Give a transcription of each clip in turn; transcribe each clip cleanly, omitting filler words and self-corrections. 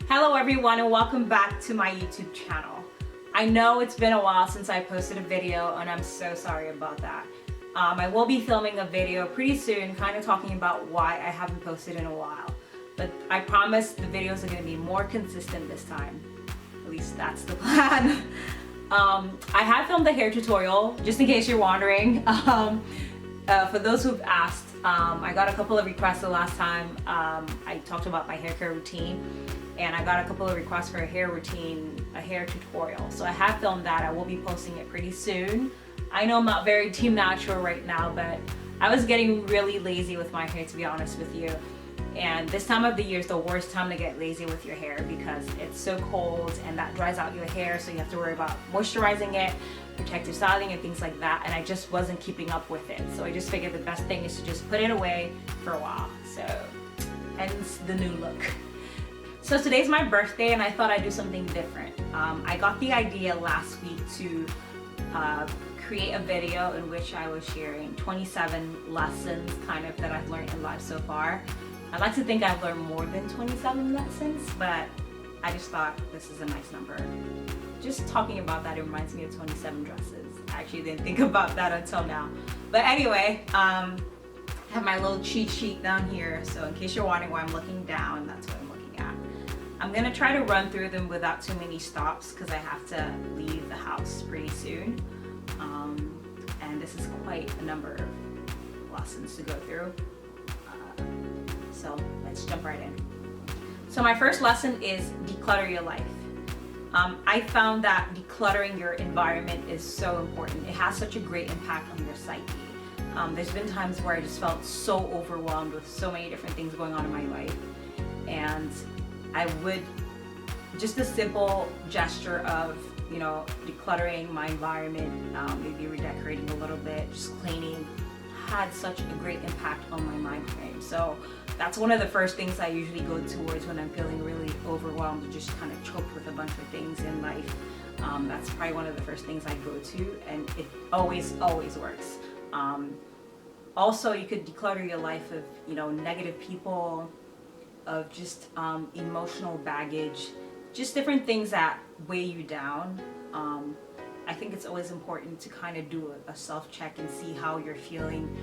Hello everyone and welcome back to my YouTube channel. I know it's been a while since I posted a video and I'm so sorry about that. I will be filming a video pretty soon kind of talking about why I haven't posted in a while. But I promise the videos are going to be more consistent this time. At least that's the plan. I have filmed a hair tutorial just in case you're wondering. For those who've asked, I got a couple of requests the last time I talked about my hair care routine, and I got a couple of requests for a hair routine, a hair tutorial. So I have filmed that. I will be posting it pretty soon. I know I'm not very team natural right now, but I was getting really lazy with my hair, to be honest with you. And this time of the year is the worst time to get lazy with your hair because it's so cold and that dries out your hair, so you have to worry about moisturizing it, protective styling and things like that, and I just wasn't keeping up with it. So I just figured the best thing is to just put it away for a while. So, hence the new look. So today's my birthday and I thought I'd do something different. I got the idea last week to create a video in which I was sharing 27 lessons kind of that I've learned in life so far. I'd like to think I've learned more than 27 lessons, but I just thought this is a nice number. Just talking about that, it reminds me of 27 dresses. I actually didn't think about that until now. But anyway, I have my little cheat sheet down here, so in case you're wondering why I'm looking down, that's what I'm looking at. I'm gonna try to run through them without too many stops because I have to leave the house pretty soon. And this is quite a number of lessons to go through. So let's jump right in. So my first lesson is declutter your life. I found that decluttering your environment is so important. It has such a great impact on your psyche. There's been times where I just felt so overwhelmed with so many different things going on in my life. And I would, just a simple gesture of, decluttering my environment, maybe redecorating a little bit, just cleaning, had such a great impact on my mind frame. So that's one of the first things I usually go towards when I'm feeling really overwhelmed, just kind of choked with a bunch of things in life. That's probably one of the first things I go to, and it always works. Also, you could declutter your life of negative people, of just emotional baggage, just different things that weigh you down. I think it's always important to kind of do a self-check and see how you're feeling,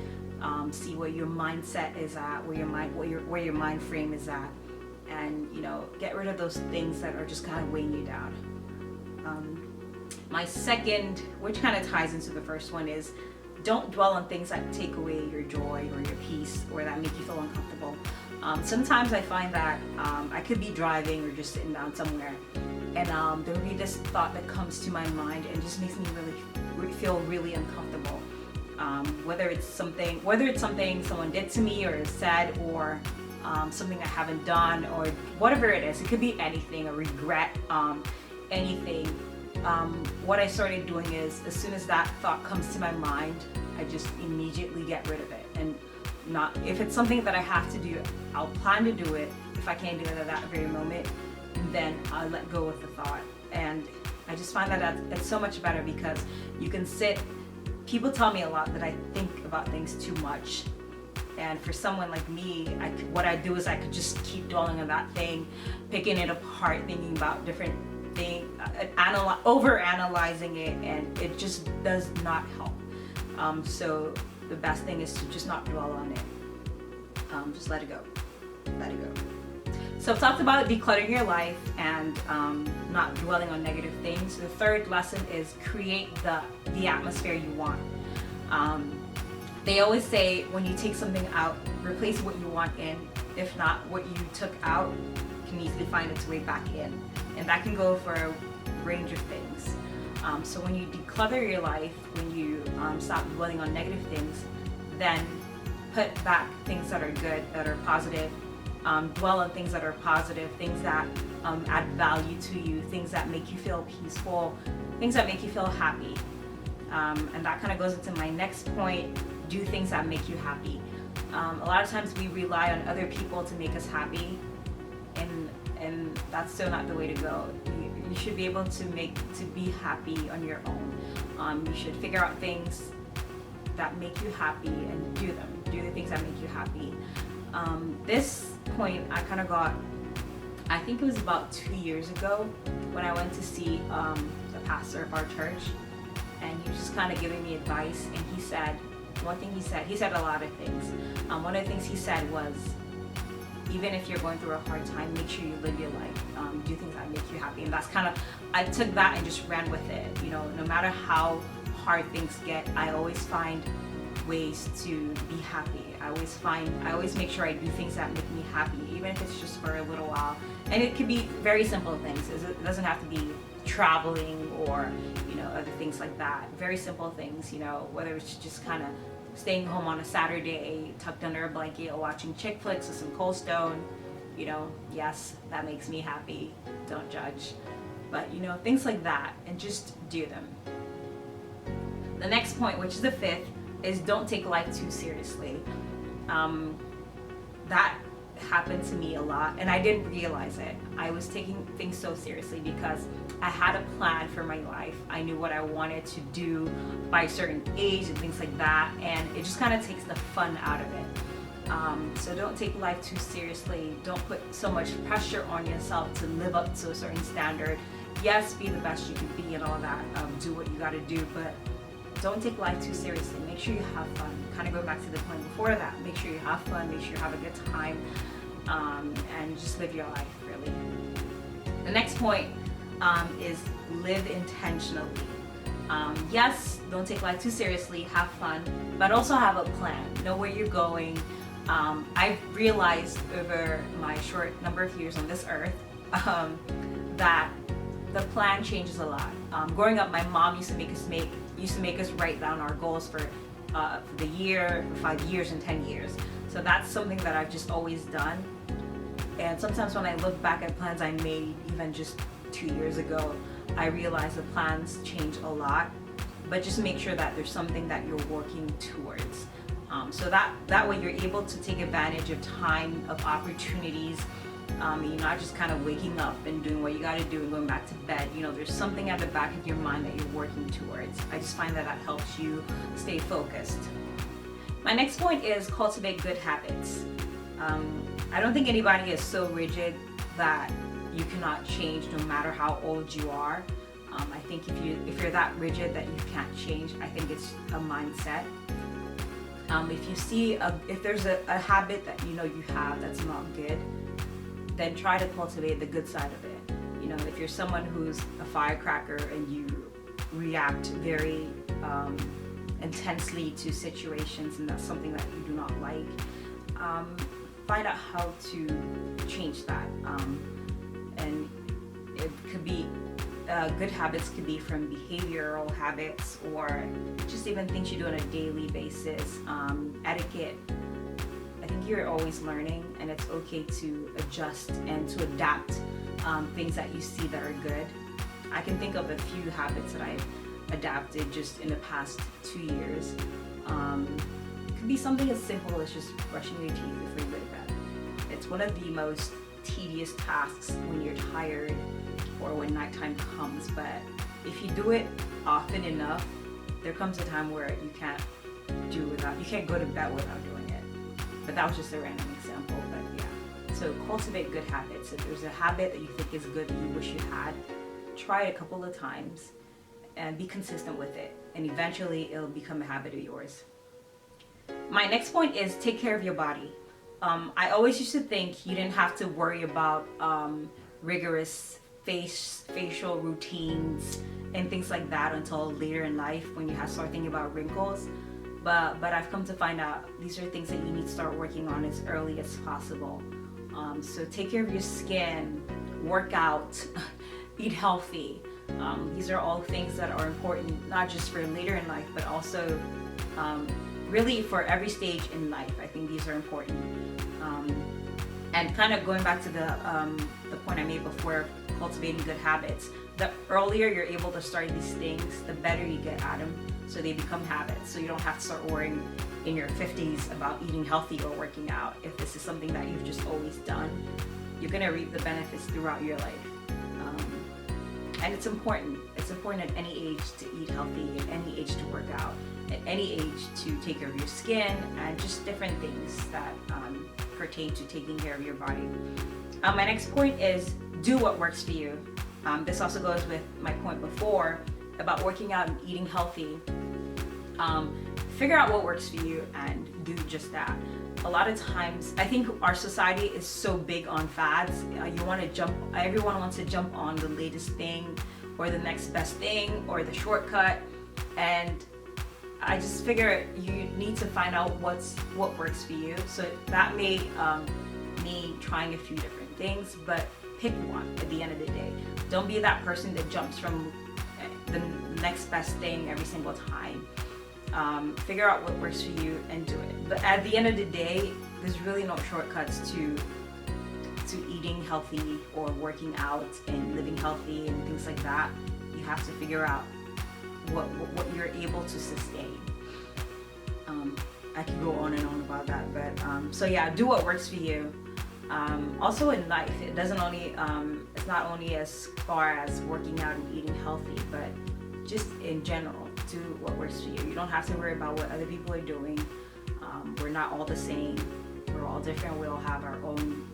see where your mindset is at, where your mind frame is at, and get rid of those things that are just kind of weighing you down. My second, which kind of ties into the first one, is don't dwell on things that take away your joy or your peace or that make you feel uncomfortable. Sometimes I find that I could be driving or just sitting down somewhere, and there will be this thought that comes to my mind and just makes me really feel really uncomfortable. Whether it's something someone did to me or said, or something I haven't done, or whatever it is. It could be anything, a regret, anything. What I started doing is, as soon as that thought comes to my mind, I just immediately get rid of it. And if it's something that I have to do, I'll plan to do it. If I can't do it at that very moment, then I'll let go of the thought. And I just find that it's so much better because you can sit. People tell me a lot that I think about things too much. And for someone like me, what I do is I could just keep dwelling on that thing, picking it apart, thinking about different things, over-analyzing it, and it just does not help. So the best thing is to just not dwell on it. Just let it go. Let it go. So I've talked about decluttering your life and not dwelling on negative things. The third lesson is create the atmosphere you want. They always say when you take something out, replace what you want in. If not, what you took out can easily find its way back in. And that can go for a range of things. So when you declutter your life, when you stop dwelling on negative things, then put back things that are good, that are positive. Dwell on things that are positive, things that add value to you, things that make you feel peaceful, things that make you feel happy. And that kind of goes into my next point, do things that make you happy. A lot of times we rely on other people to make us happy, and that's still not the way to go. You should be able to be happy on your own. You should figure out things that make you happy and do them. Do the things that make you happy. This point I kind of got I think it was about 2 years ago when I went to see the pastor of our church, and he was just kind of giving me advice. And he said, one thing he said a lot of things. One of the things he said was, even if you're going through a hard time, make sure you live your life. Do things that make you happy. And that's kind of, I took that and just ran with it. You know, no matter how hard things get, I always find ways to be happy. I always make sure I do things that make me happy, even if it's just for a little while. And it could be very simple things. It doesn't have to be traveling or, you know, other things like that. Very simple things, you know, whether it's just kind of staying home on a Saturday, tucked under a blanket, or watching chick flicks with some Cold Stone. You know, yes, that makes me happy. Don't judge. But, you know, things like that, and just do them. The next point, which is the 5th, is don't take life too seriously. That happened to me a lot, and I didn't realize it. I was taking things so seriously because I had a plan for my life. I knew what I wanted to do by a certain age and things like that, and it just kind of takes the fun out of it. So don't take life too seriously. Don't put so much pressure on yourself to live up to a certain standard. Yes, be the best you can be and all that. Do what you got to do, but don't take life too seriously. Make sure you have fun. Kind of going back to the point before that. Make sure you have fun. Make sure you have a good time, and just live your life, really. The next point is live intentionally. Yes, don't take life too seriously. Have fun, but also have a plan. Know where you're going. I've realized over my short number of years on this earth that the plan changes a lot. Growing up, my mom used to make us write down our goals for the year, 5 years, and 10 years. So that's something that I've just always done. And sometimes when I look back at plans I made even just 2 years ago, I realize the plans change a lot. But just make sure that there's something that you're working towards. So that way you're able to take advantage of time, of opportunities. You're not just kind of waking up and doing what you got to do and going back to bed. You know, there's something at the back of your mind that you're working towards. I just find that helps you stay focused. My next point is cultivate good habits. I don't think anybody is so rigid that you cannot change no matter how old you are. I think if you're that rigid that you can't change, I think it's a mindset. If you see if there's a habit that you know you have that's not good, then try to cultivate the good side of it. You know, if you're someone who's a firecracker and you react very intensely to situations, and that's something that you do not like, find out how to change that. And it could be good habits could be from behavioral habits or just even things you do on a daily basis. Etiquette. I think you're always learning, and it's okay to adjust and to adapt things that you see that are good. I can think of a few habits that I've adapted just in the past 2 years. It could be something as simple as just brushing your teeth before you go to bed. It's one of the most tedious tasks when you're tired or when nighttime comes, but if you do it often enough, there comes a time where you can't go to bed without doing it. But that was just a random example, but yeah. So cultivate good habits. If there's a habit that you think is good that you wish you had, try it a couple of times and be consistent with it, and eventually it'll become a habit of yours. My next point is take care of your body. I always used to think you didn't have to worry about rigorous facial routines and things like that until later in life when you start thinking about wrinkles. But I've come to find out these are things that you need to start working on as early as possible. So take care of your skin, work out, eat healthy. These are all things that are important, not just for later in life, but also really for every stage in life. I think these are important. And kind of going back to the point I made before, cultivating good habits. The earlier you're able to start these things, the better you get at them, so they become habits. So you don't have to start worrying in your 50s about eating healthy or working out. If this is something that you've just always done, you're gonna reap the benefits throughout your life. And it's important. It's important at any age to eat healthy, at any age to work out, at any age to take care of your skin, and just different things that pertain to taking care of your body. My next point is do what works for you. This also goes with my point before about working out and eating healthy. Figure out what works for you and do just that. A lot of times, I think our society is so big on fads. Everyone wants to jump on the latest thing or the next best thing or the shortcut. And I just figure you need to find out what works for you. So that may mean trying a few different things, but pick one at the end of the day. Don't be that person that jumps from the next best thing every single time. Figure out what works for you and do it. But at the end of the day, there's really no shortcuts to eating healthy or working out and living healthy and things like that. You have to figure out what you're able to sustain. I could go on and on about that, but so yeah, do what works for you. Also in life, it's not only as far as working out and eating healthy, but just in general, do what works for you. You don't have to worry about what other people are doing. We're not all the same. We're all different. We all have our own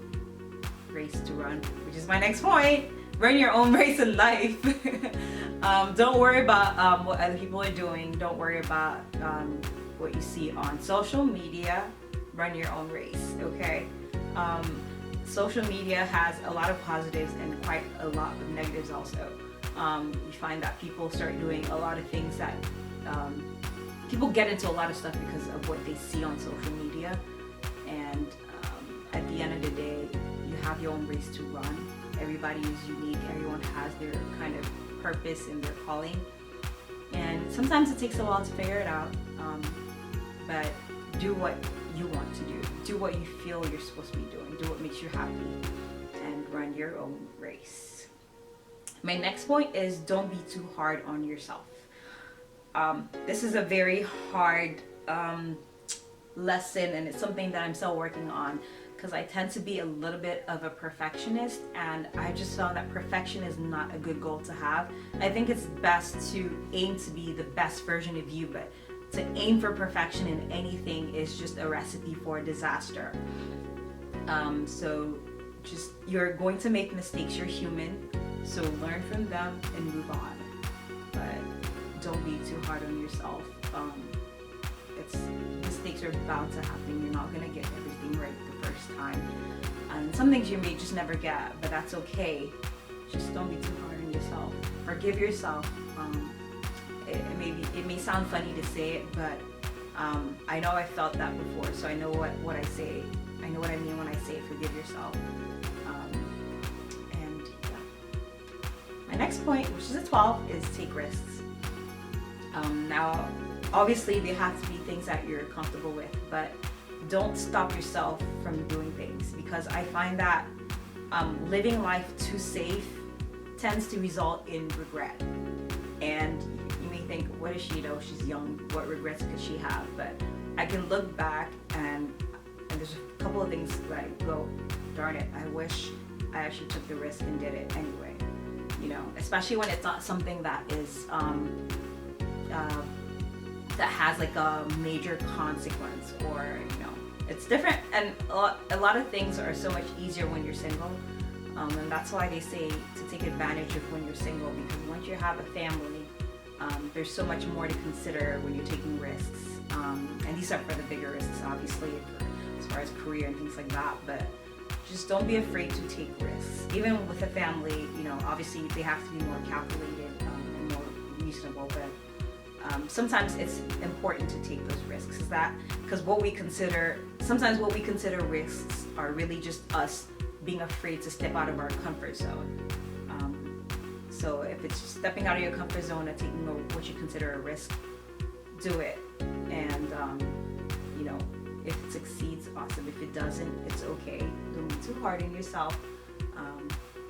race to run, which is my next point. Run your own race in life. Don't worry about what other people are doing. Don't worry about what you see on social media. Run your own race, okay? Social media has a lot of positives and quite a lot of negatives also. You find that people start doing a lot of things that people get into a lot of stuff because of what they see on social media. And at the end of the day, you have your own race to run. Everybody is unique. Everyone has their kind of purpose and their calling. And sometimes it takes a while to figure it out. But do what you want to do. Do what you feel you're supposed to be doing. Do what makes you happy. And run your own race. My next point is don't be too hard on yourself. This is a very hard lesson, and it's something that I'm still working on because I tend to be a little bit of a perfectionist, and I just found that perfection is not a good goal to have. I think it's best to aim to be the best version of you, but to aim for perfection in anything is just a recipe for disaster. So just, you're going to make mistakes. You're human, so learn from them and move on. But don't be too hard on yourself. Mistakes are bound to happen. You're not gonna get everything right the first time, and some things you may just never get, but that's okay. Just don't be too hard on yourself. Forgive yourself. It may sound funny to say it, but I know I felt that before, so I know what I say. I know what I mean when I say forgive yourself. And yeah. My next point, which is a 12, is take risks. Now, obviously, they have to be things that you're comfortable with, but don't stop yourself from doing things, because I find that living life too safe tends to result in regret. And you may think, what does she know? She's young. What regrets could she have? But I can look back and there's a couple of things that I go, darn it, I wish I actually took the risk and did it anyway. You know, especially when it's not something that is that has like a major consequence, or you know, it's different. And a lot of things are so much easier when you're single, and that's why they say to take advantage of when you're single, because once you have a family, there's so much more to consider when you're taking risks, and these are for the bigger risks, obviously, as far as career and things like that. But just don't be afraid to take risks. Even with a family, you know, obviously they have to be more calculated and more reasonable, but sometimes it's important to take those risks. Because sometimes what we consider risks are really just us being afraid to step out of our comfort zone. So if it's just stepping out of your comfort zone and taking what you consider a risk, do it. And you know, if it succeeds, awesome. If it doesn't, it's okay. Don't be too hard on yourself.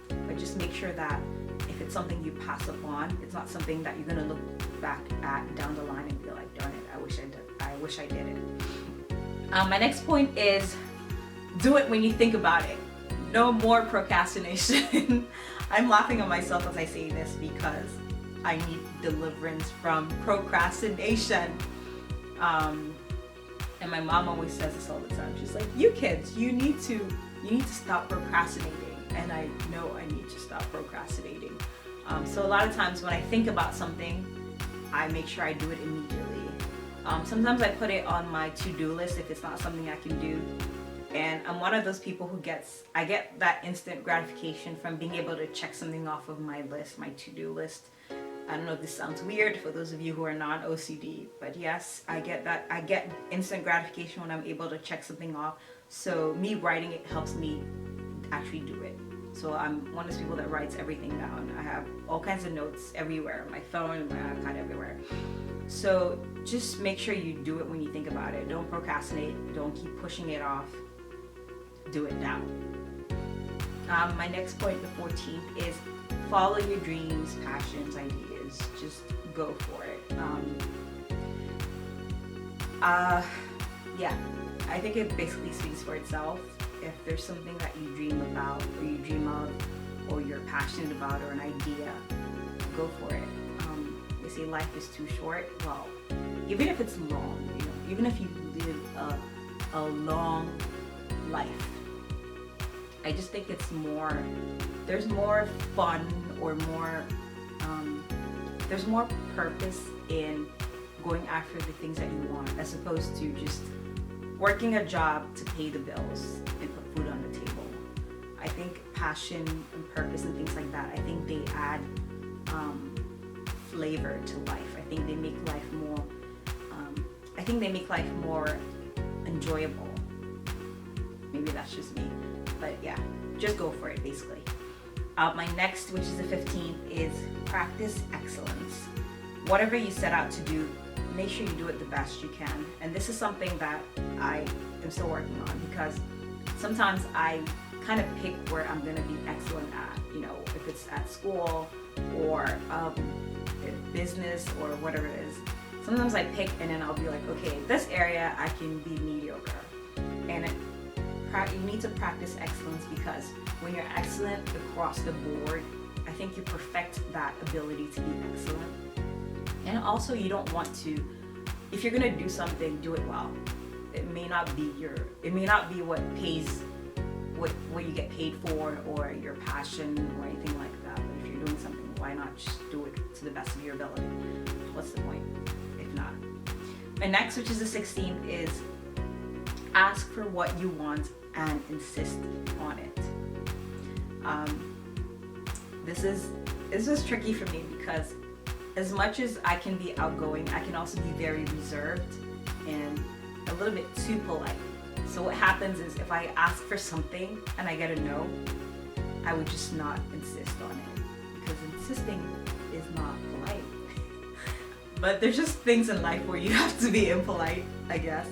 But just make sure that if it's something you pass upon, it's not something that you're gonna look back at down the line and be like, darn it, I wish I did it. My next point is do it when you think about it. No more procrastination. I'm laughing at myself as I say this because I need deliverance from procrastination. And my mom always says this all the time. She's like, you kids, you need to stop procrastinating. and I know I need to stop procrastinating. So a lot of times when I think about something, I make sure I do it immediately. Sometimes I put it on my to-do list if it's not something I can do. And I'm one of those people who I get that instant gratification from being able to check something off of my list, my to-do list. I don't know if this sounds weird for those of you who are not OCD, but yes, I get instant gratification when I'm able to check something off. So me writing it helps me actually do it. So I'm one of those people that writes everything down. I have all kinds of notes everywhere, my phone, my iPad, everywhere. So just make sure you do it when you think about it. Don't procrastinate. Don't keep pushing it off. Do it now. My next point, the 14th, is follow your dreams, passions, ideas. Just go for it. Yeah, I think it basically speaks for itself. If there's something that you dream about, or you dream of, or you're passionate about, or an idea, go for it. They say life is too short. Well, even if it's long, even if you live a long life, I just think there's more fun, or there's more purpose in going after the things that you want, as opposed to just working a job to pay the bills and put food on the table. I think passion and purpose and things like that, I think they add flavor to life. I think they make life more enjoyable. Maybe that's just me, but yeah, just go for it basically. My next, which is the 15th, is practice excellence. Whatever you set out to do, make sure you do it the best you can. And this is something that I am still working on, because sometimes I kind of pick where I'm going to be excellent at, if it's at school or business or whatever it is. Sometimes I pick and then I'll be like, okay, this area I can be mediocre. And you need to practice excellence, because when you're excellent across the board, I think you perfect that ability to be excellent. And also, you don't want to, if you're gonna do something, do it well. It may not be what pays, what you get paid for, or your passion, or anything like that. But if you're doing something, why not just do it to the best of your ability? What's the point if not? My next, which is the 16th, is ask for what you want and insist on it. This was tricky for me, because as much as I can be outgoing, I can also be very reserved and a little bit too polite. So what happens is, if I ask for something and I get a no, I would just not insist on it, because insisting is not polite. But there's just things in life where you have to be impolite, I guess.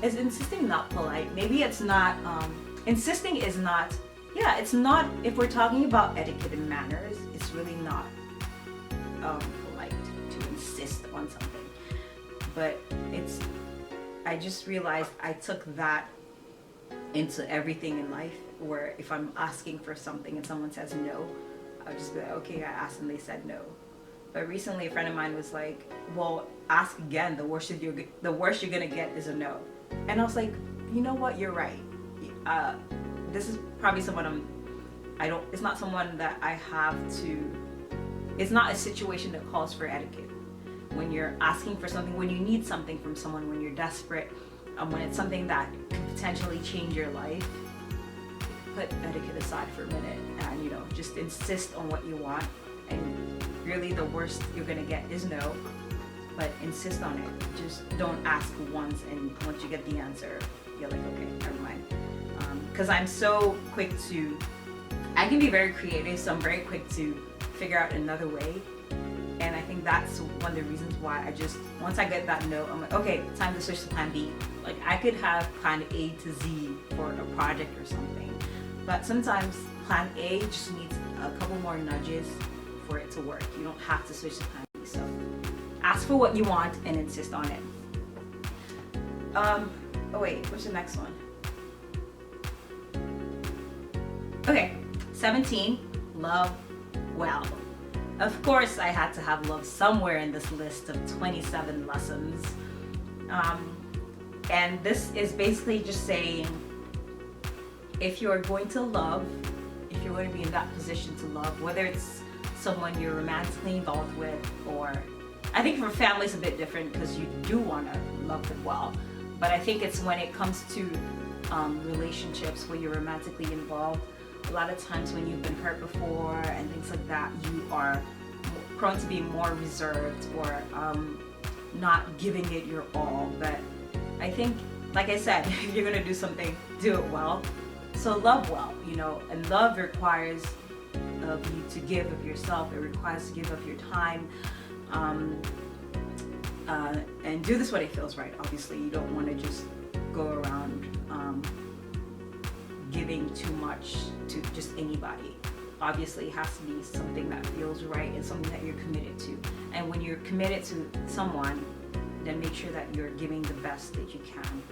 Is insisting not polite? Maybe it's not, insisting is not, it's not, if we're talking about etiquette and manners, it's really not polite to insist on something. But I just realized I took that into everything in life, where if I'm asking for something and someone says no, I'll just be like, okay, I asked and they said no. But recently a friend of mine was like, well, ask again, the worst you're gonna get is a no. And I was like, you know what, you're right. This is probably someone it's not someone that I have to, it's not a situation that calls for etiquette. When you're asking for something, when you need something from someone, when you're desperate, when it's something that could potentially change your life, put etiquette aside for a minute and, just insist on what you want. And really the worst you're gonna get is no, but insist on it. Just don't ask once, and once you get the answer, you're like, okay, never mind. Because I can be very creative, so I'm very quick to figure out another way. And I think that's one of the reasons why once I get that no, I'm like, okay, time to switch to plan B. Like, I could have plan A to Z for a project or something, but sometimes plan A just needs a couple more nudges for it to work. You don't have to switch to plan B. So ask for what you want and insist on it. Oh wait, what's the next one? Okay, 17, love well. Of course, I had to have love somewhere in this list of 27 lessons. And this is basically just saying, if you're going to love going to be in that position to love, whether it's someone you're romantically involved with, or I think for family it's a bit different because you do want to love them well. But I think it's when it comes to relationships where you're romantically involved, a lot of times when you've been hurt before and things like that, you are prone to be more reserved or not giving it your all. But I think, like I said, if you're gonna do something, do it well. So love well, you know, and love requires of you to give of yourself. It requires to give of your time, and do this when it feels right. Obviously, you don't want to just go around giving too much to just anybody. Obviously, it has to be something that feels right and something that you're committed to. And when you're committed to someone, then make sure that you're giving the best that you can.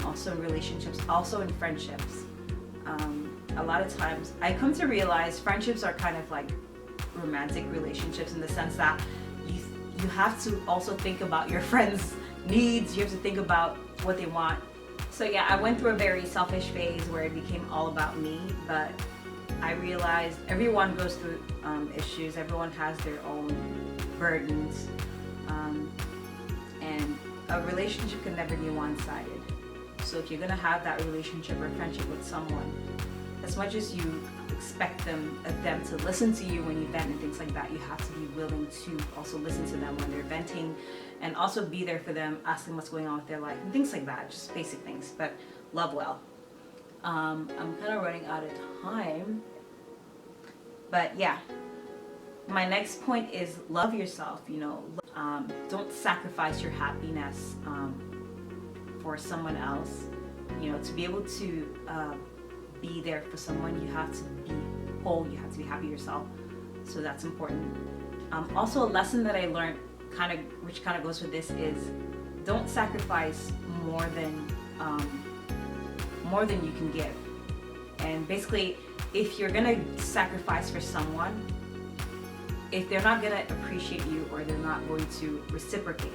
Also in relationships, also in friendships. A lot of times, I come to realize friendships are kind of like romantic relationships in the sense that you have to also think about your friends' needs. You have to think about what they want. So yeah, I went through a very selfish phase where it became all about me, but I realized everyone goes through issues. Everyone has their own burdens, and a relationship can never be one-sided. So if you're gonna have that relationship or friendship with someone, as much as you expect them to listen to you when you vent and things like that, you have to be willing to also listen to them when they're venting, and also be there for them, ask them what's going on with their life and things like that, just basic things. But love well. I'm kind of running out of time, but yeah, my next point is love yourself. You know, don't sacrifice your happiness for someone else. You know, to be able to be there for someone, you have to be whole, you have to be happy yourself. So that's important. Also, a lesson that I learned, which kind of goes with this, is don't sacrifice more than you can give. And basically, if you're gonna sacrifice for someone, if they're not gonna appreciate you or they're not going to reciprocate,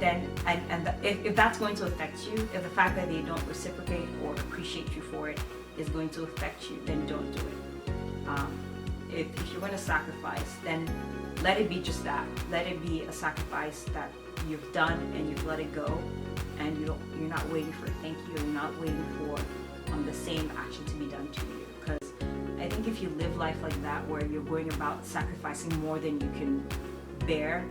then if that's going to affect you, if the fact that they don't reciprocate or appreciate you for it is going to affect you, then don't do it. If you're going to sacrifice, then let it be just that. Let it be a sacrifice that you've done and you've let it go, and you're not waiting for a thank you. You're not waiting for the same action to be done to you. Because I think if you live life like that, where you're going about sacrificing more than you can bear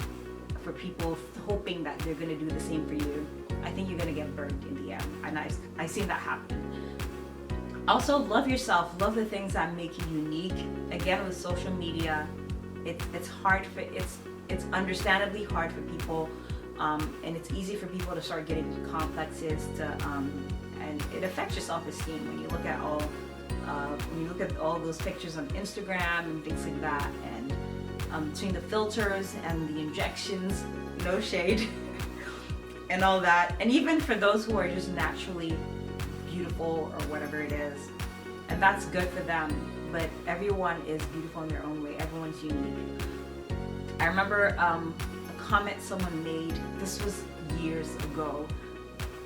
for people, hoping that they're going to do the same for you, I think you're going to get burned in the end. And I've seen that happen. Also, love yourself. Love the things that make you unique. Again, with social media, it's hard for it's understandably hard for people, and it's easy for people to start getting complexes and it affects your self-esteem when you look at all those pictures on Instagram and things like that, and between the filters and the injections, no shade, and all that. And even for those who are just naturally beautiful or whatever it is, and that's good for them, but everyone is beautiful in their own way. Everyone's unique. I remember a comment someone made, this was years ago,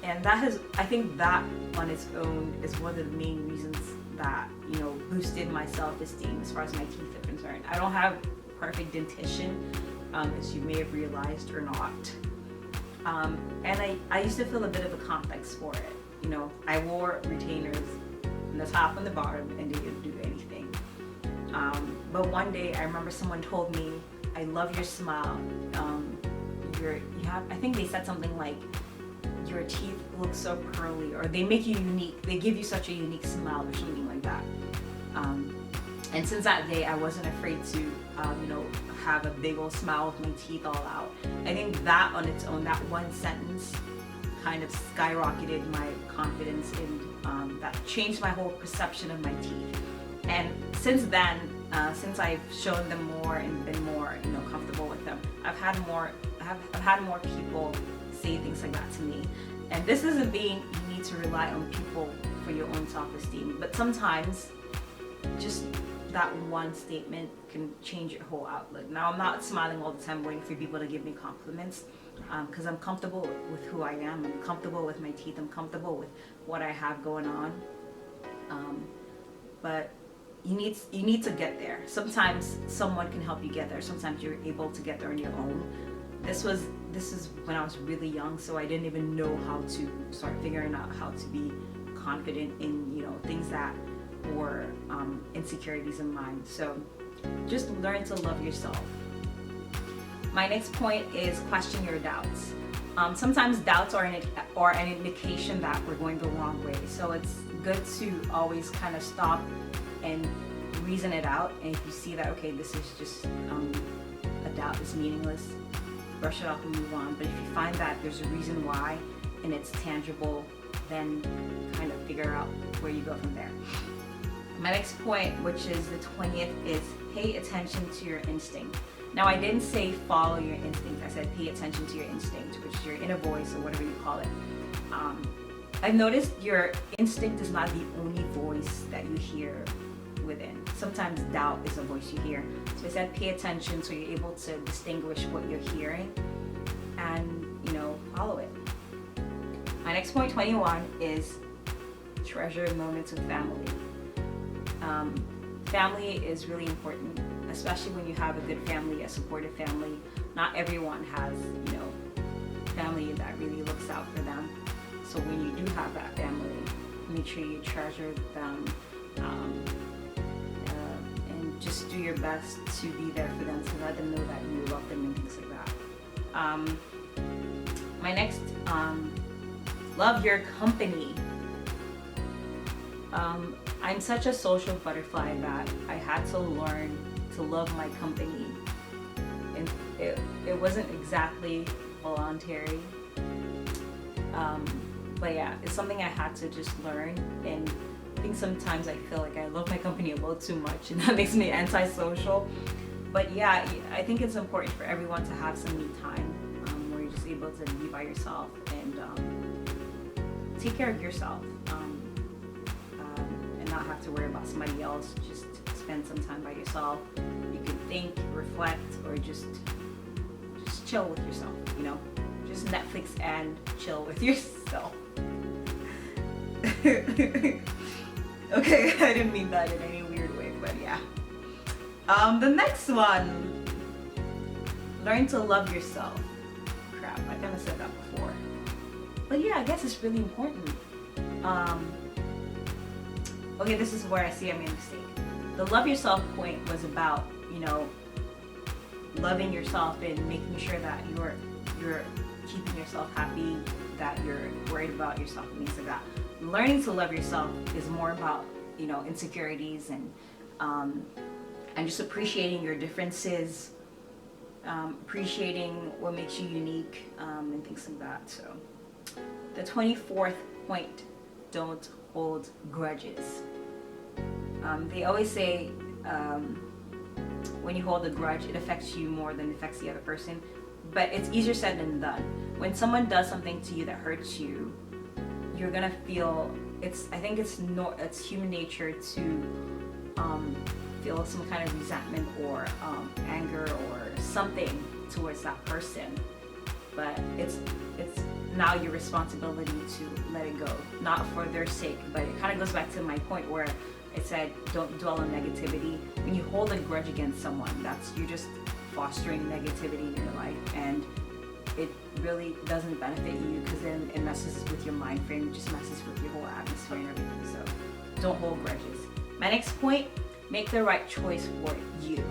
and I think that on its own is one of the main reasons that, you know, boosted my self-esteem as far as my teeth are concerned. I don't have perfect dentition, as you may have realized or not. And I used to feel a bit of a complex for it. You know, I wore retainers on the top and the bottom, and they didn't do anything. But one day I remember someone told me, I love your smile. I think they said something like, your teeth look so pearly, or they make you unique. They give you such a unique smile, or something like that. And since that day, I wasn't afraid to, have a big old smile with my teeth all out. I think that on its own, that one sentence kind of skyrocketed my confidence that changed my whole perception of my teeth. And since then, since I've shown them more and been more, comfortable with them, I've had more people say things like that to me. And this isn't being you need to rely on people for your own self-esteem, but sometimes just that one statement can change your whole outlook. Now, I'm not smiling all the time waiting for people to give me compliments, because I'm comfortable with who I am. I'm comfortable with my teeth. I'm comfortable with what I have going on. but you need to get there. Sometimes someone can help you get there. Sometimes you're able to get there on your own. This is when I was really young, so I didn't even know how to start figuring out how to be confident in, you know, things that were insecurities in mine. So just learn to love yourself. My next point is question your doubts. Sometimes doubts are an indication that we're going the wrong way. So it's good to always kind of stop and reason it out. And if you see that, okay, this is just a doubt, it's meaningless, brush it off and move on. But if you find that there's a reason why and it's tangible, then kind of figure out where you go from there. My next point, which is the 20th, is pay attention to your instinct. Now, I didn't say follow your instinct. I said pay attention to your instinct, which is your inner voice or whatever you call it. I've noticed your instinct is not the only voice that you hear within. Sometimes doubt is a voice you hear. So I said pay attention so you're able to distinguish what you're hearing and, you know, follow it. My next point, 21, is treasure moments with family. Family is really important, especially when you have a good family, a supportive family. Not everyone has, you know, family that really looks out for them. So when you do have that family, make sure you treasure them and just do your best to be there for them, to let them know that you love them and things like that. My next, love your company. I'm such a social butterfly that I had to learn to love my company, and it wasn't exactly voluntary, but yeah, it's something I had to just learn. And I think sometimes I feel like I love my company a little too much, and that makes me antisocial. But yeah, I think it's important for everyone to have some me time where you're just able to be by yourself and take care of yourself. Not have to worry about somebody else. Just spend some time by yourself. You can think, reflect, or just chill with yourself, you know, just Netflix and chill with yourself. Okay, I didn't mean that in any weird way, but yeah. The next one, learn to love yourself. Crap, I kind of said that before, but yeah, I guess it's really important. Okay, this is where I see I made a mistake. The love yourself point was about, you know, loving yourself and making sure that you're keeping yourself happy, that you're worried about yourself and things like that. Learning to love yourself is more about, you know, insecurities and just appreciating your differences, appreciating what makes you unique, and things like that. So the 24th point, don't hold grudges. They always say when you hold a grudge, it affects you more than it affects the other person, but it's easier said than done. When someone does something to you that hurts you, you're gonna feel, I think it's human nature to feel some kind of resentment or anger or something towards that person, but it's now your responsibility to let it go, not for their sake. But it kind of goes back to my point where I said don't dwell on negativity. When you hold a grudge against someone, you're just fostering negativity in your life, and it really doesn't benefit you, because then it messes with your mind frame, it just messes with your whole atmosphere and everything. So don't hold grudges. My next point, make the right choice for you.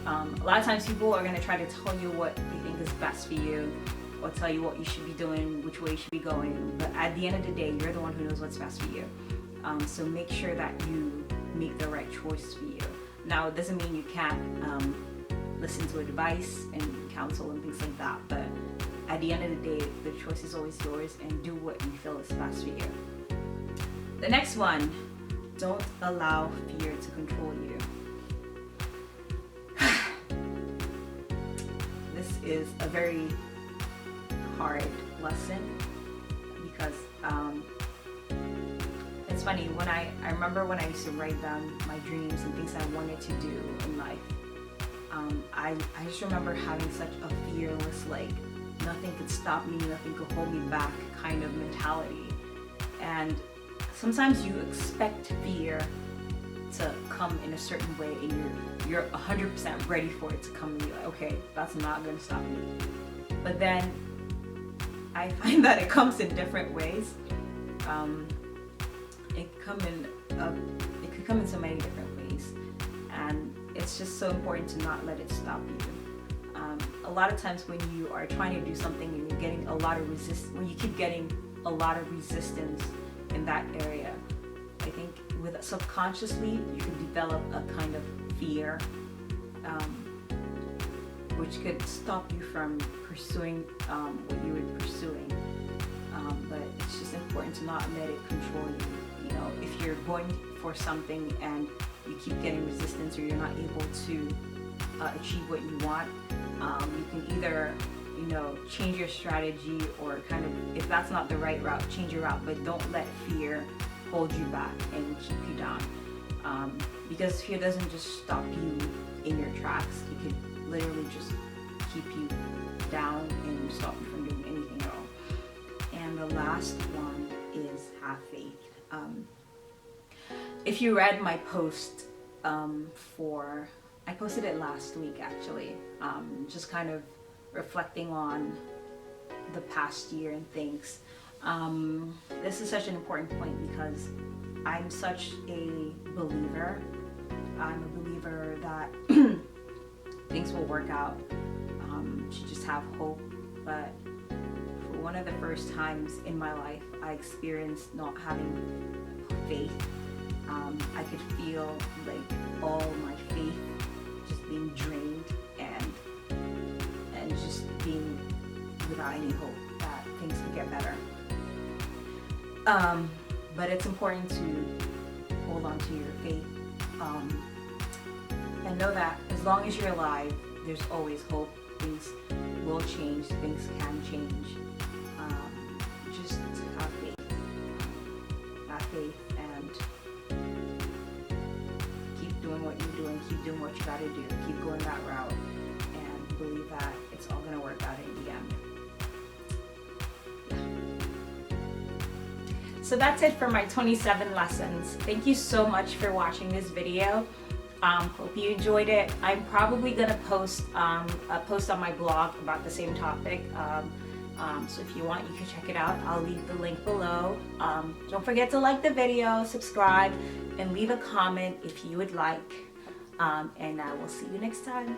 A lot of times people are going to try to tell you what they think is best for you, or tell you what you should be doing, which way you should be going. But at the end of the day, you're the one who knows what's best for you. So make sure that you make the right choice for you. Now, it doesn't mean you can't listen to advice and counsel and things like that, but at the end of the day, the choice is always yours, and do what you feel is best for you. The next one, don't allow fear to control you. This is a very hard lesson, because it's funny, when I remember when I used to write down my dreams and things I wanted to do in life, I just remember having such a fearless, like, nothing could stop me, nothing could hold me back kind of mentality. And sometimes you expect fear to come in a certain way, and you're 100% ready for it to come, and you're like, okay, that's not going to stop me. But then I find that it comes in different ways. It could come in so many different ways, and it's just so important to not let it stop you. A lot of times when you are trying to do something and you're getting a lot of when you keep getting a lot of resistance in that area, I think subconsciously you can develop a kind of fear, which could stop you from pursuing what you were pursuing. But it's just important to not let it control you. You know, if you're going for something and you keep getting resistance, or you're not able to achieve what you want, you can either, you know, change your strategy, or kind of, if that's not the right route, change your route, but don't let fear hold you back and keep you down. Because fear doesn't just stop you in your tracks, it could literally just keep you down and stop you from doing anything at all. And the last one is have faith. If you read my post I posted it last week actually, just kind of reflecting on the past year and things. This is such an important point because I'm such a believer. I'm a believer that things will work out. You just have hope. But for one of the first times in my life, I experienced not having faith. I could feel like all my faith just being drained and just being without any hope that things could get better. But it's important to hold on to your faith, and know that as long as you're alive, there's always hope. Things will change, things can change. Just have faith. Have faith and keep doing what you're doing, keep doing what you gotta do, keep going that route, and believe that it's all gonna work out in the end. So that's it for my 27 lessons. Thank you so much for watching this video. Hope you enjoyed it. I'm probably gonna post a post on my blog about the same topic. So if you want, you can check it out. I'll leave the link below. Don't forget to like the video, subscribe, and leave a comment if you would like. And I will see you next time.